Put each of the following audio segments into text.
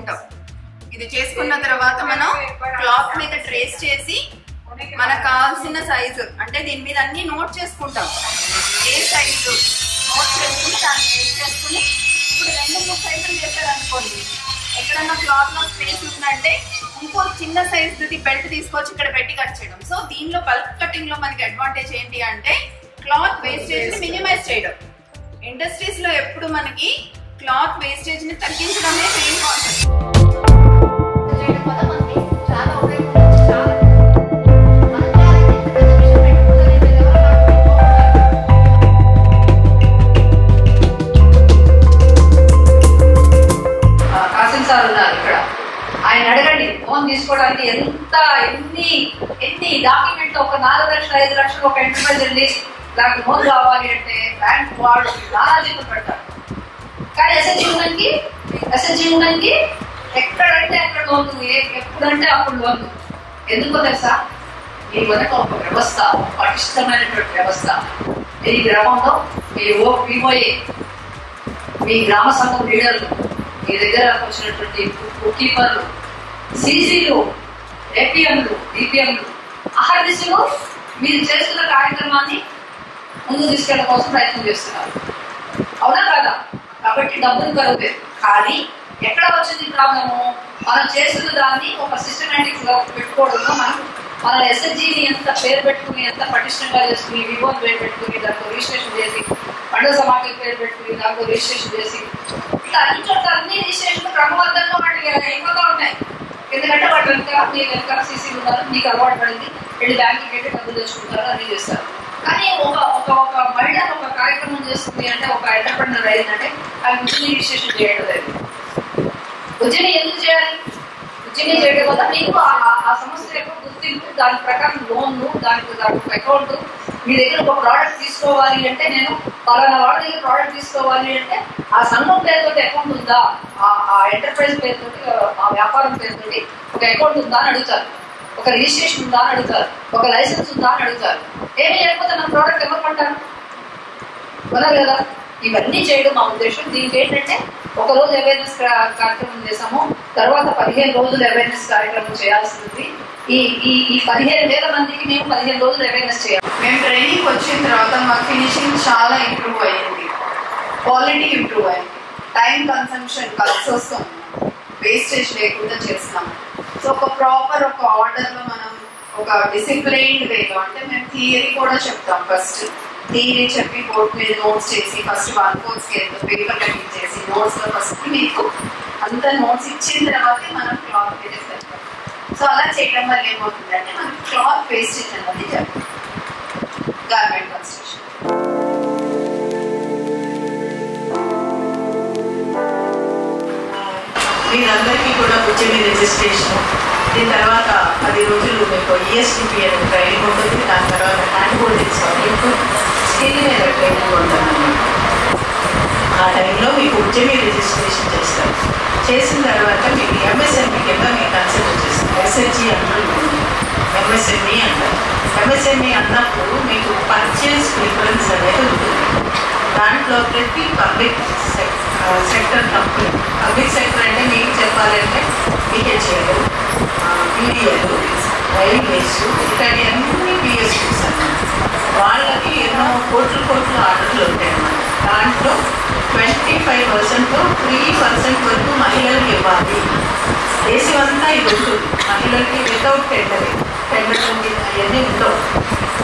చేసుకుంటాం. ఇది చేసుకున్న తర్వాత మనం క్లాత్ మీద ట్రేస్ చేసి మనకు కావాల్సిన సైజు అంటే దీని మీద అన్ని నోట్ చేసుకుంటాం. ఏ సైజు నోట్ చేసుకుని దాన్ని ట్రేస్ చేసుకుని ఇప్పుడు 2-3 సైజులు చేశారనుకోండి, ఎక్కడన్నా క్లాత్ లో స్పేస్ ఉందంటే ఇంకో చిన్న సైజుది బెల్ట్ తీసుకొచ్చి ఇక్కడ పెట్టి కట్ చేయడం. సో దీనిలో బల్క్ కటింగ్ లో మనకి అడ్వాంటేజ్ ఏంటి అంటే క్లాత్ వేస్టేజ్ ని మినిమైజ్ చేయడం. ఇండస్ట్రీస్ లో ఎప్పుడు మనకి క్లాత్ వేస్టేజ్ ని తగ్గించడమే మెయిన్ కాన్సెప్ట్. ఆయన అడగండి లోన్ తీసుకోవడానికి ఎన్ని డాక్యుమెంట్ ఒక 4 లక్షలు 5 లక్షలు ఒక ఎంటర్ప్రైజ్ వెళ్ళి నాకు లోన్ కావాలి అంటే బ్యాంక్ వాడు చాలా జీతం పెడతారు. కానీ ఎస్ఎస్జి ఉందండి ఎక్కడంటే అక్కడ లోన్, ఎప్పుడంటే అప్పుడు లోన్. ఎందుకో తెలుసా? మీ వెనక ఒక వ్యవస్థ, పటిష్టమైనటువంటి వ్యవస్థ. మీ గ్రామంలో మీరు పిఓఏ, మీ గ్రామ సంఘం లీడర్లు, మీ దగ్గర వచ్చినటువంటి బుక్ కీపర్లు, సీసీలు, ఏపీఎంలు, డిపిఎంలు అహర్నిశలు మీరు చేస్తున్న కార్యక్రమాన్ని ముందుకు తీసుకెళ్ళడం కోసం ప్రయత్నం చేస్తున్నారు. అవునా కాదా? కాబట్టి డబ్బులు కలుగుతాయి. కానీ ఎక్కడ వచ్చింది ప్రాబ్లము? మనం చేస్తున్న దాన్ని ఒక సిస్టమేటిక్ గా పెట్టుకోవడంలో మన ఎస్ఎస్జిని ఎంత పేరు పెట్టుకుని, ఎంత పటిష్టంగా చేసుకుని, వివోని పేరు పెట్టుకుని, దాంట్లో రిజిస్ట్రేషన్ చేసి, మండల సమాఖ్య పేరు పెట్టుకుని దాంట్లో రిజిస్ట్రేషన్ చేసి, ఇట్లా అన్ని చోట్ల అన్ని రిజిస్ట్రేషన్ క్రమబద్ధంగా వాటికి ఎక్కువగా ఉంటాయి. ఎందుకంటే వాటి వెనక సీసీ ఉన్నారు, నీకు అలవాటు పడింది, వెళ్ళి బ్యాంకుకి వెళ్ళి డబ్బులు తెచ్చుకుంటారు, అన్ని చేస్తారు. కానీ ఒక మహిళ ఒక కార్యక్రమం చేస్తుంది అంటే, ఒక ఎంటర్ప్రెన్యూర్ అయిందంటే అది ఉద్యమి రిజిస్ట్రేషన్ చేయడం లేదు. ఉద్యమి ఎందుకు చేయాలి? ఉద్యమి చేయడం వల్ల మీకు ఆ సంస్థ యొక్క గుర్తింపు, దాని ప్రకారం లోన్లు, దానికి అకౌంట్, మీ దగ్గర ఒక ప్రోడక్ట్ తీసుకోవాలి అంటే, నేను పలానా వాళ్ళ దగ్గర ప్రోడక్ట్ తీసుకోవాలి అంటే ఆ సంఘం పేరుతో అకౌంట్ ఉందా, ఆ ఎంటర్ప్రైజ్ పేరుతో, ఆ వ్యాపారం పేరుతో ఒక అకౌంట్ ఉందా అని అడుగుతారు, ఒక రిజిస్ట్రేషన్ ఉందా అని అడుగుతారు, ఒక లైసెన్స్ ఉందా అని అడుగుతారు. ఏమీ లేకపోతే మన ప్రోడక్ట్ ఎవరు కొంటారు? కొనాలి కదా. ఇవన్నీ చేయడం మా ఉద్దేశం. దీనికి ఏంటంటే ఒక రోజు అవేర్నెస్ కార్యక్రమం చేసాము, తర్వాత 15 రోజులు అవేర్నెస్ కార్యక్రమం చేయాల్సింది. ఈ 15,000 మందికి మేము 15 రోజులు అవేర్నెస్ చేయాలి. మేము ట్రైనింగ్ వచ్చిన తర్వాత మా ఫినిషింగ్ చాలా ఇంప్రూవ్ అయ్యింది, క్వాలిటీ ఇంప్రూవ్ అయింది, టైం కన్సంప్షన్ కలిసి వస్తుంది, వేస్టేజ్ లేకుండా చేస్తున్నాము. సో ఒక ప్రాపర్ ఒక ఆర్డర్ లో మనం ఒక డిసిప్లైన్డ్ వేలో, అంటే మేము థియరీ కూడా చెప్తాం. ఫస్ట్ థియరీ చెప్పి బోర్డ్ మీద నోట్స్ చేసి, ఫస్ట్ 1/4 స్కేల్ పేపర్ కటింగ్ చేసి నోట్స్ లో ఫస్ట్ మీకు అంత నోట్స్ ఇచ్చిన తర్వాతే మనం క్లాత్ మీద వెళ్తాం. సో అలా చేయడం వల్ల ఏమవుతుందంటే మనకి క్లాత్ వేస్టేజ్ అనేది జరుగుతుంది. గార్మెంట్ కన్స్ట్రక్షన్ మీరందరికీ కూడా ఉద్యమి రిజిస్ట్రేషన్, దీని తర్వాత 10 రోజులు మీకు ఈఎస్డిపి అనే ట్రైనింగ్ ఉంటుంది. దాని తర్వాత హ్యాండ్ హోల్డింగ్స్ మీకు స్కిల్ మీద ట్రైనింగ్ ఉంటుంది. ఆ టైంలో మీకు ఉద్యమి రిజిస్ట్రేషన్ చేస్తారు. చేసిన తర్వాత మీకు ఎంఎస్ఎంఈ కింద మీకు కన్సిడర్ చేస్తారు. ఎస్హెచ్జి అంటారు, ఎంఎస్ఎంఈ అంటారు. ఎంఎస్ఎంఈ అన్నప్పుడు మీకు పర్చేస్ ప్రిఫరెన్స్ అనేది ఉంటుంది. దాంట్లో ప్రతి public sector company, public sector అంటే మీకు చెప్పాలంటే పిహెచ్ఏలు, బీడీఏలు, రైల్వేస్, ఇట్లాంటి అన్ని పిఎస్యూస్ అన్నమాట. వాళ్ళకి ఎన్నో కోట్ల ఆర్డర్లు ఉంటాయి అన్నమాట. దాంట్లో 25% 3% వరకు మహిళలకు ఇవ్వాలి. దేశమంతా ఇది ఉంటుంది మహిళలకి వితౌట్ టెండరింగ్ అవన్నీ ఉండవు.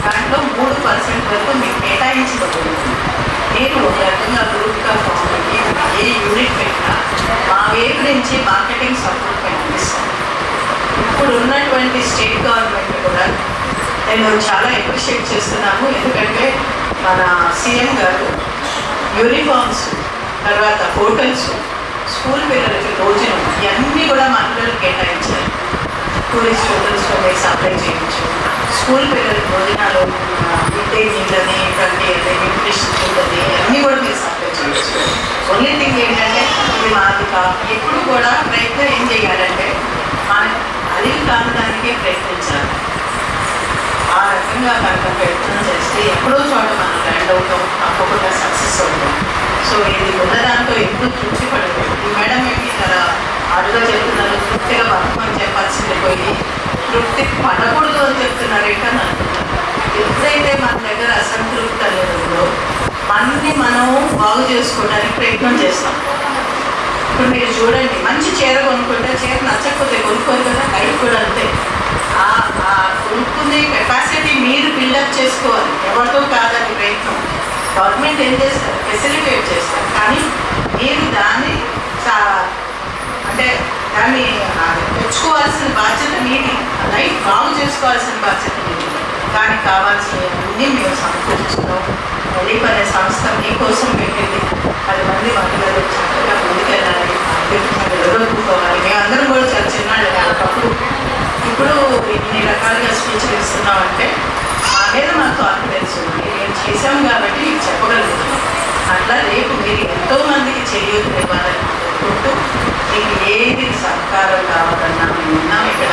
దాంట్లో 3% వరకు మీకు కేటాయించబడుతుంది. నేను ఒక రకంగా గ్రూప్గా ఫామ్ అయ్యి ఏ యూనిట్ పెట్టినా మా వైపు నుంచి మార్కెటింగ్ సపోర్ట్ కనిపిస్తాను. ఇప్పుడు ఉన్నటువంటి స్టేట్ గవర్నమెంట్ కూడా నేను చాలా అప్రిషియేట్ చేస్తున్నాను. ఎందుకంటే మన సీఎం గారు యూనిఫామ్స్, తర్వాత హోటల్స్, స్కూల్ పిల్లలకి భోజనం ఇవన్నీ కూడా మహిళలకు కేటాయించారు. టూరిస్ట్ హోటల్స్లో మీరు సప్లై చేయవచ్చు. స్కూల్ పిల్లలకి భోజనాలు, మిడ్ డే మీల్ని, ఇటువంటి న్యూట్రిషన్ ఫుడ్ అని అన్నీ కూడా మీరు సప్లై చేయవచ్చు. ఓన్లీ థింగ్ ఏంటంటే ఇది మాది ఎప్పుడు కూడా ప్రయత్నం ఏం చేయాలంటే మనం అది కావడానికే ప్రయత్నించాలి. ఆ రకంగా కనుక ప్రయత్నం చేస్తే ఎప్పుడో చోట మనం ల్యాండ్ అవుతాం, తప్పకుండా సక్సెస్ అవుతాం. సో ఇది ఉన్నదాంతో ఎప్పుడు తృప్తి పడలేదు. ఈ మేడం ఏంటి చాలా అడుగా అన్ని మనం బాగు చేసుకోవడానికి ప్రయత్నం చేస్తాం. ఇప్పుడు మీరు చూడండి, మంచి చీర కొనుక్కుంటే చీర నచ్చకపోతే కొనుక్కోరు కదా, లైఫ్ కూడా అంతే. కొనుక్కునే కెపాసిటీ మీరు బిల్డప్ చేసుకోవాలి, ఎవరితో కాదని ప్రయత్నం. గవర్నమెంట్ ఏం చేస్తారు, ఫెసిలిటేట్ చేస్తారు, కానీ మీరు దాన్ని అంటే దాన్ని తెచ్చుకోవాల్సిన బాధ్యత మీది, లైఫ్ బాగు చేసుకోవాల్సిన బాధ్యత మీది. దానికి కావాల్సినవన్నీ మేము సమకూర్చున్నాం. రిలీఫ్ అనే సంస్థ మీకోసం పెట్టింది. 10 మంది మహిళలు చక్కగా ముందుకెళ్ళాలి, నిలదొక్కుకోవాలి. మేమందరం కూడా చాలా చిన్నాళ్ళు ఒకప్పుడు. ఇప్పుడు ఇన్ని రకాలుగా స్పీచ్లు ఇస్తున్నామంటే మా మీద మాకు కాన్ఫిడెన్స్ ఉంది, మేము చేసాం కాబట్టి మీకు చెప్పగలుగుతున్నాం. అట్లా రేపు మీరు ఎంతోమందికి చేయూతనివ్వాలని కోరుకుంటూ మీకు ఏది సహకారం కావాలన్నా మేము ఉన్నాం ఇక్కడ.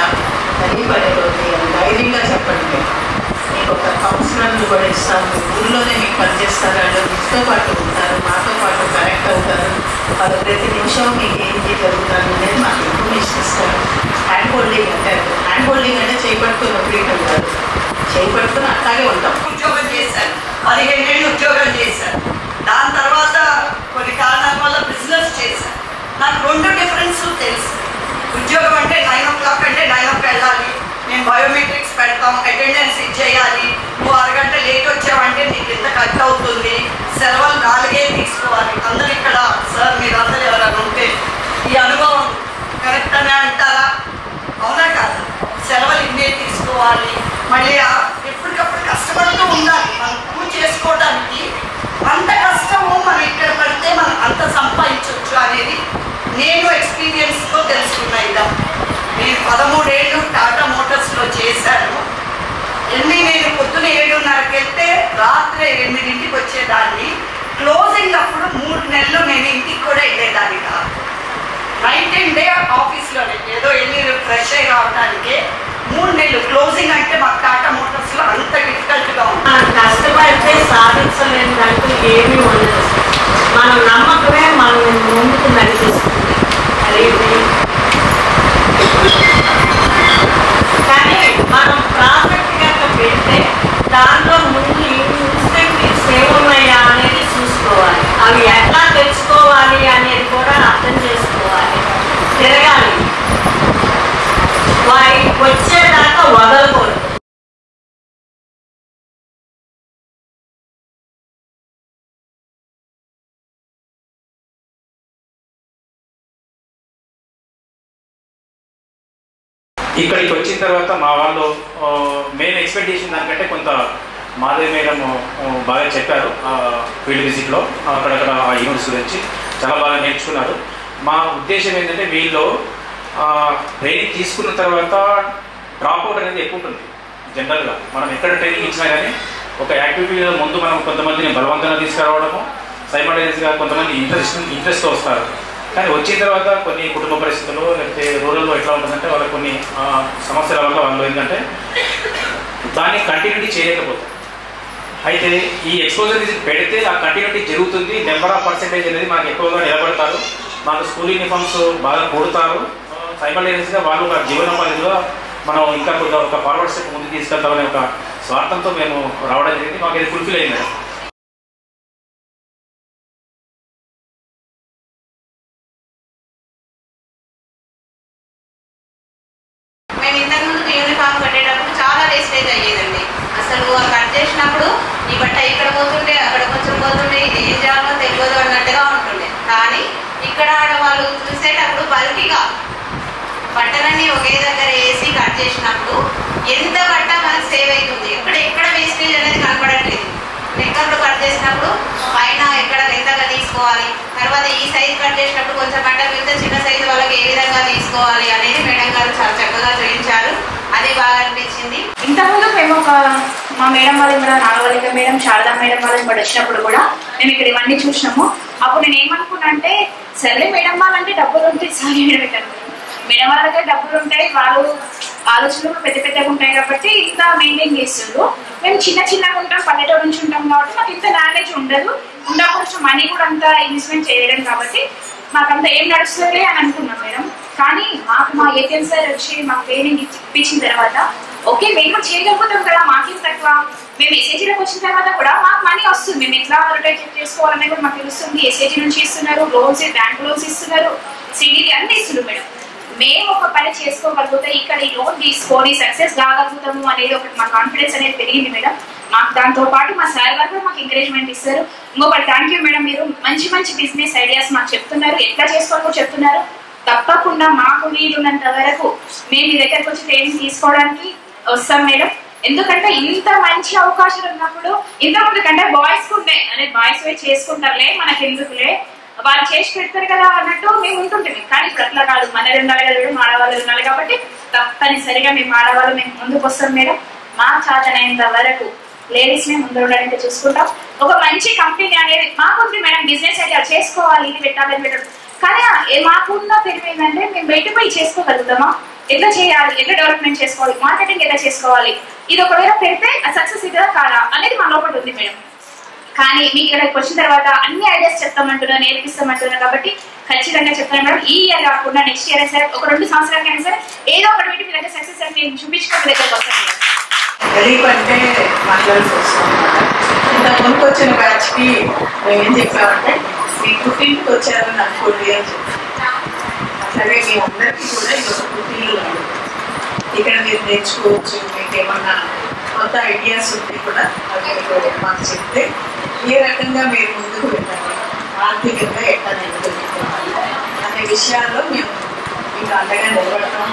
రిలీఫ్ అనేది ధైర్యంగా చెప్పండి. మీకు ఒక కౌన్సిలర్లు కూడా ఇస్తాము, ఊళ్ళోనే మీకు పనిచేస్తారు, వాళ్ళు మీతో పాటు ఉంటారు, మాతో పాటు కనెక్ట్ అవుతారు. వాళ్ళు ప్రతి నిమిషం మీకు ఏంటి జరుగుతారు అనేది మాకు ఇన్ఫర్మేషన్ ఇస్తారు. హ్యాండ్ హోల్డింగ్ అంటే చేపట్టుకుని వదిలేయడం కాదు, చేపట్టుకుని అట్లాగే ఉంటాం. ఉద్యోగం చేశాను, 15 ఏళ్ళు ఉద్యోగం చేశాను. దాని తర్వాత కొన్ని కారణాల వల్ల బిజినెస్ చేశాను. నాకు 2 డిఫరెన్స్ తెలుసు. ఉద్యోగం అంటే 9 o'clock అంటే 9 వెళ్ళాలి, మేము బయోమెట్రిక్స్ పెడతాం, అటెండెన్స్ ఇచ్చేయాలి. నువ్వు 1 గంట లేట్ వచ్చావంటే నీకు ఇంత ఖర్చు అవుతుంది. సెలవులు 4 తీసుకోవాలి. అందరు ఇక్కడ సార్ మీరు అందరూ ఎవరైనా ఉంటే ఈ అనుభవం కరెక్ట్ అని అంటారా? అవునా కాదు? సెలవులు ఇన్నే తీసుకోవాలి, మళ్ళీ ఎప్పటికప్పుడు కష్టపడుతూ ఉండాలి. మనం పూజ చేసుకోవడానికి అంత కష్టము మనం ఇక్కడ పడితే మనం అంత సంపాదించవచ్చు అనేది నేను ఎక్స్పీరియన్స్తో తెలుసుకున్నా. ఇలా నేను 13 ఏళ్ళు టాటా మోటార్స్లో చేశాను. నేను పొద్దున 7:30కి వెళ్తే రాత్రి 8ంటికి వచ్చేదాన్ని. క్లోజింగ్ అప్పుడు 3 నెలలు నేను ఇంటికి కూడా వెళ్ళేదాన్ని కాదు. 19 డే ఆఫీస్లోనే ఏదో వెళ్ళి ఫ్రెష్ అయ్యి రావడానికి 3 నెలలు. క్లోజింగ్ అంటే మాకు టాటా మోటార్స్లో అంత డిఫికల్ట్గా ఉంది. మనం కష్టపడితే సాధించలేదంటూ ఏమీ ఉండదు. మన నమ్మకమే మనం ముందుకు నడిపిస్తుంది. కానీ మనం ప్రాజెక్ట్ కనుక పెడితే దాంట్లో ముందు ఇన్స్టెంటివ్స్ ఏమున్నాయా అనేది చూసుకోవాలి. అవి ఎట్లా తెచ్చుకోవాలి అనేది కూడా అర్థం చేసుకోవాలి. తిరగాలి, వారి వచ్చేదాకా వదలకూడదు. ఇక్కడికి వచ్చిన తర్వాత మా వాళ్ళు మేము ఎక్స్పెక్ట్ చేసిన దానికంటే కొంత మాధవి మేడం బాగా చెప్పారు. ఫీల్డ్ విజిట్లో అక్కడక్కడ ఆ యూనిట్స్ గురించి చాలా బాగా నేర్చుకున్నారు. మా ఉద్దేశం ఏంటంటే వీళ్ళు ట్రైనింగ్ తీసుకున్న తర్వాత డ్రాప్అవుట్ అనేది ఎక్కువ ఉంటుంది. జనరల్గా మనం ఎక్కడ ట్రైనింగ్ ఇచ్చినా కానీ ఒక యాక్టివిటీలో ముందు మనం కొంతమందిని బలవంతంగా తీసుకురావడము, సైమల్టేనియస్గా కొంతమంది ఇంట్రెస్ట్తో వస్తారు. కానీ వచ్చిన తర్వాత కొన్ని కుటుంబ పరిస్థితులు లేకపోతే రూరల్లో ఎట్లా ఉంటుందంటే వాళ్ళకి కొన్ని సమస్యల వల్ల వాళ్ళు ఏంటంటే దాన్ని కంటిన్యూటీ చేయలేకపోతారు. అయితే ఈ ఎక్స్పోజర్ విజిట్ పెడితే ఆ కంటిన్యూటీ జరుగుతుంది. నెంబర్ ఆఫ్ పర్సెంటేజ్ అనేది మనకు ఎక్కువగా నిలబడతారు. మాకు స్కూల్ యూనిఫామ్స్ బాగా కొడతారు. సైమల్టేనియస్గా వాళ్ళు ఒక జీవనోపాధిలో మనం ఇంకా కొంత ఒక ఫార్వర్డ్ స్టెప్ ముందుకు తీసుకెళ్తామనే ఒక స్వార్థంతో మేము రావడం జరిగింది. మాకు ఇది ఫుల్ఫిల్ అయింది. మేము ఇంతకుముందు యూనిఫామ్ కట్టేటప్పుడు చాలా వేస్టేజ్ అయ్యేదండి. అసలు కట్ చేసినప్పుడు ఈ బట్ట ఇక్కడ పోతుంటే అక్కడ కొంచెం పోతుంటే ఇది ఏం చేయాలో తెలియదు అన్నట్టుగా ఉంటుండే. కానీ ఇక్కడ వాళ్ళు చూసేటప్పుడు బల్కీగా బట్టలన్నీ ఒకే దగ్గర వేసి కట్ చేసినప్పుడు ఎంత బట్ట మనకు సేవ్ అవుతుంది. ఎక్కడ వేస్టేజ్ అనేది కనపడట్లేదు. ఎక్కడప్పుడు కట్ చేసినప్పుడు పైన ఎక్కడ ఎంతగా తీసుకోవాలి, తర్వాత ఈ సైజు కట్ చేసినప్పుడు కొంచెం బట్ట మిగతా చిన్న సైజు వాళ్ళకి ఏ విధంగా తీసుకోవాలి అనేది మేడం గారు చాలా చక్కగా చూపించారు. అది బాగా అనిపించింది. ఇంతకుముందు మేము మా మేడం వాళ్ళని కూడా, నాగవల్లిక మేడం, శారదా మేడం వాళ్ళని కూడా వచ్చినప్పుడు కూడా మేము ఇక్కడ ఇవన్నీ చూసినాము. అప్పుడు నేను ఏమనుకున్నా అంటే సరే మేడం వాళ్ళంటే డబ్బులు ఉంటాయి, సారీ మేడం వాళ్ళ దగ్గర డబ్బులు ఉంటాయి, వాళ్ళు ఆలోచనలు పెద్ద పెద్దగా ఉంటాయి కాబట్టి ఇంత మెయింటైన్ చేస్తారు. మేము చిన్నగా ఉంటాం, పల్లెటూరు నుంచి ఉంటాం కాబట్టి మాకు ఇంత నాలెడ్జ్ ఉండదు, కొంచెం మనీ కూడా అంత ఇన్వెస్ట్మెంట్ చేయడం కాబట్టి మాకంత ఏం నడుస్తుంది అని అనుకున్నాం మేడం. కానీ మా ఏటీఎం సార్ వచ్చి మాకు ట్రైనింగ్ ఇప్పించిన తర్వాత ఓకే మేము చేయకపోతాం కదా, మాకేం తక్కువ, మేము ఎస్ఏజీలోకి వచ్చిన తర్వాత కూడా మాకు మనీ వస్తుంది. మేము ఎట్లా అడ్వర్టైజ్ చేసుకోవాలనేది కూడా మాకు తెలుస్తుంది. ఎస్ఏజీ నుంచి ఇస్తున్నారు, లోన్స్ బ్యాంక్ లోన్స్ ఇస్తున్నారు, సిడీలు అన్నీ ఇస్తున్నారు మేడం. మేము ఒక పని చేసుకోగలిగితే ఇక్కడ ఈ లోన్ తీసుకొని సక్సెస్ కాగలుగుతాము అనేది ఒకటి మా కాన్ఫిడెన్స్ అనేది పెరిగింది మేడం. మాకు దాంతో పాటు మా సార్ గారు కూడా మాకు ఎంకరేజ్మెంట్ ఇస్తారు. ఇంకొకటి థ్యాంక్ యూ మేడం, మీరు మంచి మంచి బిజినెస్ ఐడియాస్ మాకు చెప్తున్నారు, ఎట్లా చేసుకోవాలో చెప్తున్నారు. తప్పకుండా మాకు వీలున్నంత వరకు మేము మీ దగ్గరకు వచ్చి ట్రైనింగ్ తీసుకోవడానికి వస్తాం మేడం. ఎందుకంటే ఇంత మంచి అవకాశాలు ఉన్నప్పుడు ఇంతకుముందు కంటే బాయ్స్ ఉండే అదే బాయ్స్ పోయి చేసుకుంటారులే మనకి ఎందుకులే వాళ్ళు చేసి పెడతారు కదా అన్నట్టు మేము ఉంటుంటాం. కానీ ఇప్పుడు అట్లా కాదు, మనది ఉండాలి కదా మేడం, ఆడవాళ్ళు ఉండాలి. కాబట్టి తప్పనిసరిగా మేము ఆడవాళ్ళు మేము ముందుకు వస్తాం మేడం. మా చేతనైనంత వరకు లేడీస్ ని ముందు ఉండడానికి చూసుకుంటాం. ఒక మంచి కంపెనీ అనేది మాకుంది మేడం, బిజినెస్ ఐడియా చేసుకోవాలి, ఇది పెట్టాలని పెట్టడం. కానీ మాకున్న తెలివి ఏంటంటే మేము బయట పోయి చేసుకోగలుగుతామా, ఎట్లా చేయాలి, ఎట్లా డెవలప్మెంట్ చేసుకోవాలి, మార్కెటింగ్ ఎలా చేసుకోవాలి, ఇది ఒకవేళ పెడితే సక్సెస్ ఇదా కాదా అనేది మా లోపల ఉంది మేడం. కానీ మీకు ఇక్కడికి వచ్చిన తర్వాత అన్ని ఐడియాస్ చెప్తామంటున్నా, నేర్పిస్తామంటున్నా. కాబట్టి ఖచ్చితంగా చెప్తాను మేడం, ఈ ఇయర్ కాకుండా నెక్స్ట్ ఇయర్ సరే, ఒక 2 సంవత్సరాలకైనా సరే ఏదో ఒకటి పెట్టి మీ దగ్గర సక్సెస్ అని నేను చూపించుకోవడం దగ్గరకు వస్తాను. గరీబ్ అంటే మాట్లాడాల్సి వస్తుంది అన్నమాట. ఇంత ముందుకు వచ్చిన బ్యాచ్కి మేము ఏం చెప్పామంటే మీ పుట్టింటికి వచ్చారని అనుకోండి అని చెప్పాం. అట్లాగే మీ అందరికీ కూడా ఇది ఒక పుట్టిల్లు ఇక్కడ మీరు నేర్చుకోవచ్చు. మీకు ఏమన్నా కొత్త ఐడియాస్ ఉంటే కూడా అవి మాకు చెప్తే ఏ రకంగా మీరు ముందుకు వెళ్ళాలి, ఆర్థికంగా ఎట్లా నిలబెట్టుకోవాలి అనే విషయాల్లో మేము మీకు అండగా నిలబడతాం.